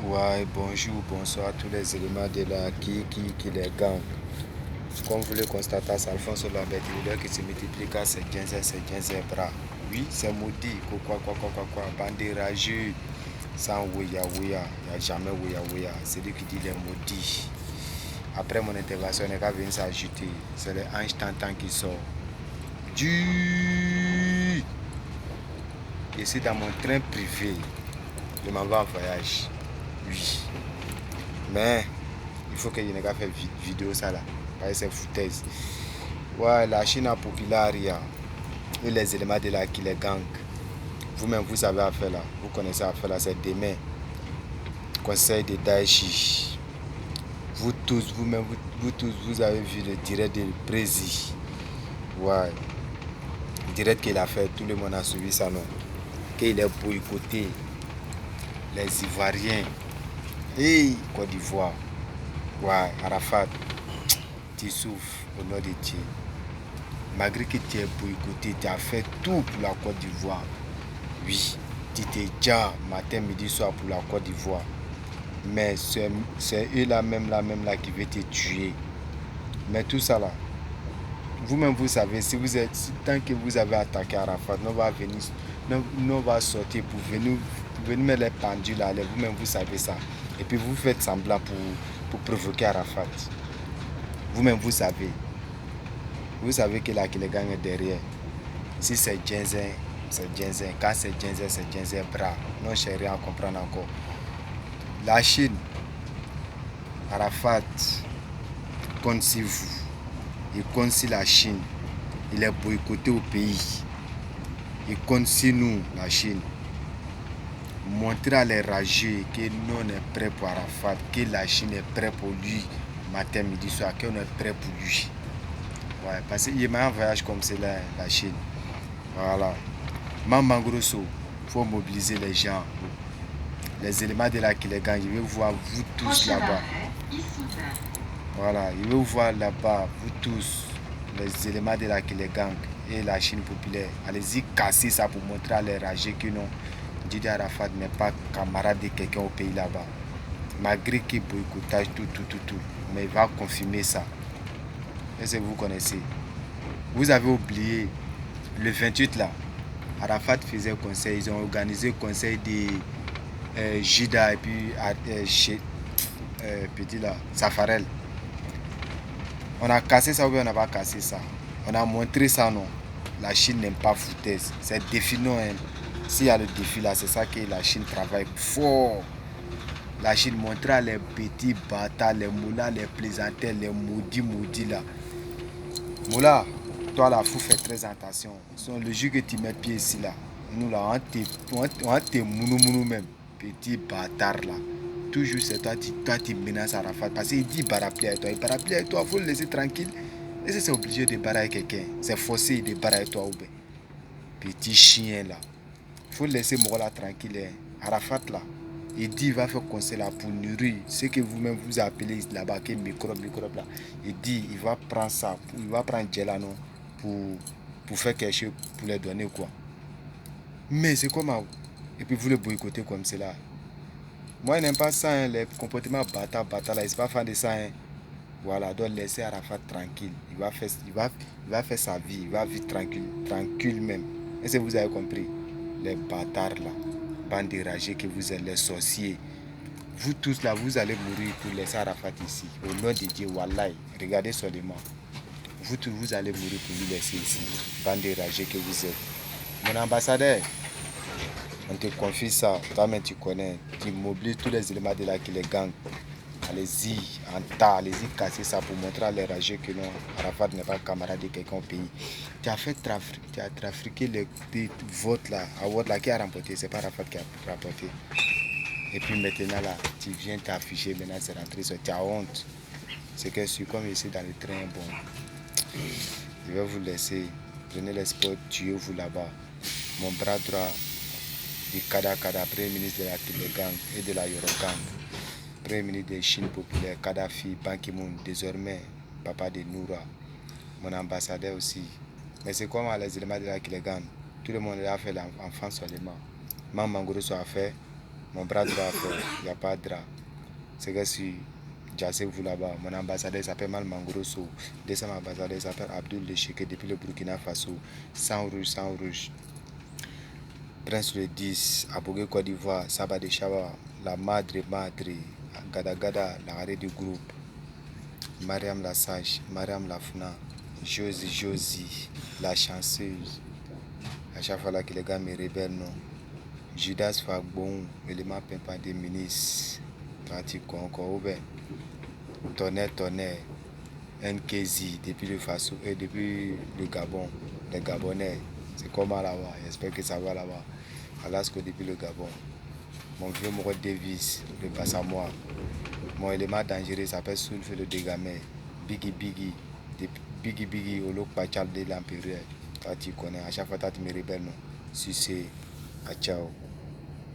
Ouais, bonjour, bonsoir à tous les éléments de la qui les gang. Comme vous le constatez, c'est Alphonse la bête qui se multiplie car c'est 15 bras. Oui, c'est maudit, quoi, bandit rageux, sans ouya, il n'y a jamais ouya. C'est lui qui dit les maudits. Après mon intervention, on est qu'à venir s'ajouter. C'est les anges tentants qui sort. Du. Je suis dans mon train privé. Je m'en vais en voyage. Oui. Mais il faut que je n'ai qu'à faire vidéo ça là. Parce que c'est foutaise. Ouais, la Chine a populaire et les éléments de la qui les gang. Vous-même, vous savez à faire là. Vous connaissez à faire là. C'est demain. Conseil de Daeshi. Vous tous, vous-même, vous tous, vous avez vu le direct de Prési. Ouais. Direct qu'il a fait. Tout le monde a suivi ça, non. Qu'il est boycotté. Les Ivoiriens. Et Côte d'Ivoire. Ouais, Arafat. Tu souffres au nom de Dieu. Malgré que tu es boycotté, tu as fait tout pour la Côte d'Ivoire. Oui, tu t'es déjà matin, midi, soir pour la Côte d'Ivoire. Mais c'est eux là même là qui veulent te tuer. Mais tout ça là, vous-même vous savez, si vous êtes, tant que vous avez attaqué Arafat, nous va sortir pour venir mettre les pendules là, vous-même vous savez ça. Et puis vous faites semblant pour provoquer Arafat. Vous-même vous savez. Vous savez que là, que les gang est derrière. Si c'est Djenzen, c'est Djenzen. Quand c'est Djenzen bras. Non, je n'ai rien à comprendre encore. La Chine, Arafat, compte sur vous. Il compte sur la Chine. Il est boycotté au pays. Il compte sur nous, la Chine. Montrer à les rageux que nous on est prêts pour Arafat, que la Chine est prête pour lui, matin, midi, soir, qu'on est prêt pour lui. Ouais, parce qu'il m'a un voyage comme c'est la Chine. Voilà. Maman Grosso, il faut mobiliser les gens. Les éléments de la qui les gagnent, je vais voir vous tous là-bas. Voilà, je vais vous voir là-bas, vous tous, les éléments de la qui les gagnent et la Chine populaire. Allez-y casser ça pour montrer à les rageux que non, Didier Arafat n'est pas camarade de quelqu'un au pays là-bas. Malgré qu'il boycottage tout. Mais il va confirmer ça. Est-ce que vous connaissez? Vous avez oublié, le 28 là, Arafat faisait conseil, ils ont organisé le conseil de Jida et puis petit là, Safarel. On a cassé ça ou bien on n'a pas cassé ça. On a montré ça, non. La Chine n'aime pas foutaise. C'est défi, non. Hein. S'il y a le défi là, c'est ça que la Chine travaille fort. La Chine montre les petits bâtards, les moulins, les plaisantels, les maudits là. Moula, toi là, il faut faire très attention. Le jour que tu mets pied ici là, nous là, on te mounou même. Petit bâtard là. Toujours c'est toi tu menaces Arafat. Parce qu'il dit barapli avec toi. Il barapli avec toi, il faut le laisser tranquille. Et c'est obligé de barrer quelqu'un. C'est forcé de barrer avec toi ou bien. Petit chien là. Il faut laisser moi là tranquille. Hein. Arafat là. Il dit il va faire conseil là pour nourrir ce que vous-même vous appelez là-bas, que microbe là. Il dit il va prendre ça, il va prendre Djelano pour faire quelque chose, pour les donner quoi. Mais c'est comment? Et puis vous le boycottez comme cela. Moi je n'aime pas ça, hein, les comportements bâtards là, c'est pas fan de ça. Hein. Voilà, donc laissez Arafat tranquille. Il va faire sa vie, il va vivre tranquille même. Est-ce que vous avez compris? Les bâtards là, bande de ragés que vous êtes, les sorciers. Vous tous là, vous allez mourir pour laisser Arafat ici. Au nom de Dieu, Wallahi, regardez seulement. Vous tous, vous allez mourir pour lui laisser ici. Bande de ragés que vous êtes. Mon ambassadeur, on te confie ça. Toi-même, tu connais. Tu mobilises tous les éléments de la qui les gagnent. Allez-y, en tas, allez-y casser ça pour montrer à les rageux que non, Arafat n'est pas camarade de quelqu'un au pays. Tu as trafiqué les votes là, à vote là qui a remporté, c'est pas Arafat qui a remporté. Et puis maintenant là, tu viens t'afficher, maintenant c'est rentré, tu as honte. C'est que je suis comme ici dans le train, bon, je vais vous laisser, prenez les sports, tuez-vous là-bas. Mon bras droit du Kada, Premier ministre de la Télégang et de la Yorogang. Premier ministre de Chine populaire, Kadhafi, Ban Ki-moon, désormais papa de Noura, mon ambassadeur aussi. Mais c'est comme les éléments de la Kilegan, tout le monde a fait l'enfant seulement. Maman Grosso a fait, Mon bras droit, il n'y a pas de drap. C'est que si vous là-bas, mon ambassadeur s'appelle Malmangroso. Deuxième ambassadeur s'appelle Abdul Lecheke depuis le Burkina Faso. Sang rouge. Prince le 10, Abogue Côte d'Ivoire, Saba de Chava, la Madre, Gada, l'arrêt du groupe, Mariam la Sage, Mariam la Funa, Josie, la chanceuse. À chaque fois là que les gars me rebellent, non. Judas Fagbon, élément pimpant des ministres, parti encore Tonnerre, NKZ depuis le Faso et depuis le Gabon, les Gabonais, c'est comment là-bas, j'espère que ça va là-bas. Alasco depuis le Gabon. Mon vieux Moro Davis, le passe à moi. Mon élément dangereux s'appelle Soulfe le Dégamé. Biggie, au look Pachal de l'Empérieur. Toi tu connais, à chaque fois tu me rebelles, non. Sucé, ciao.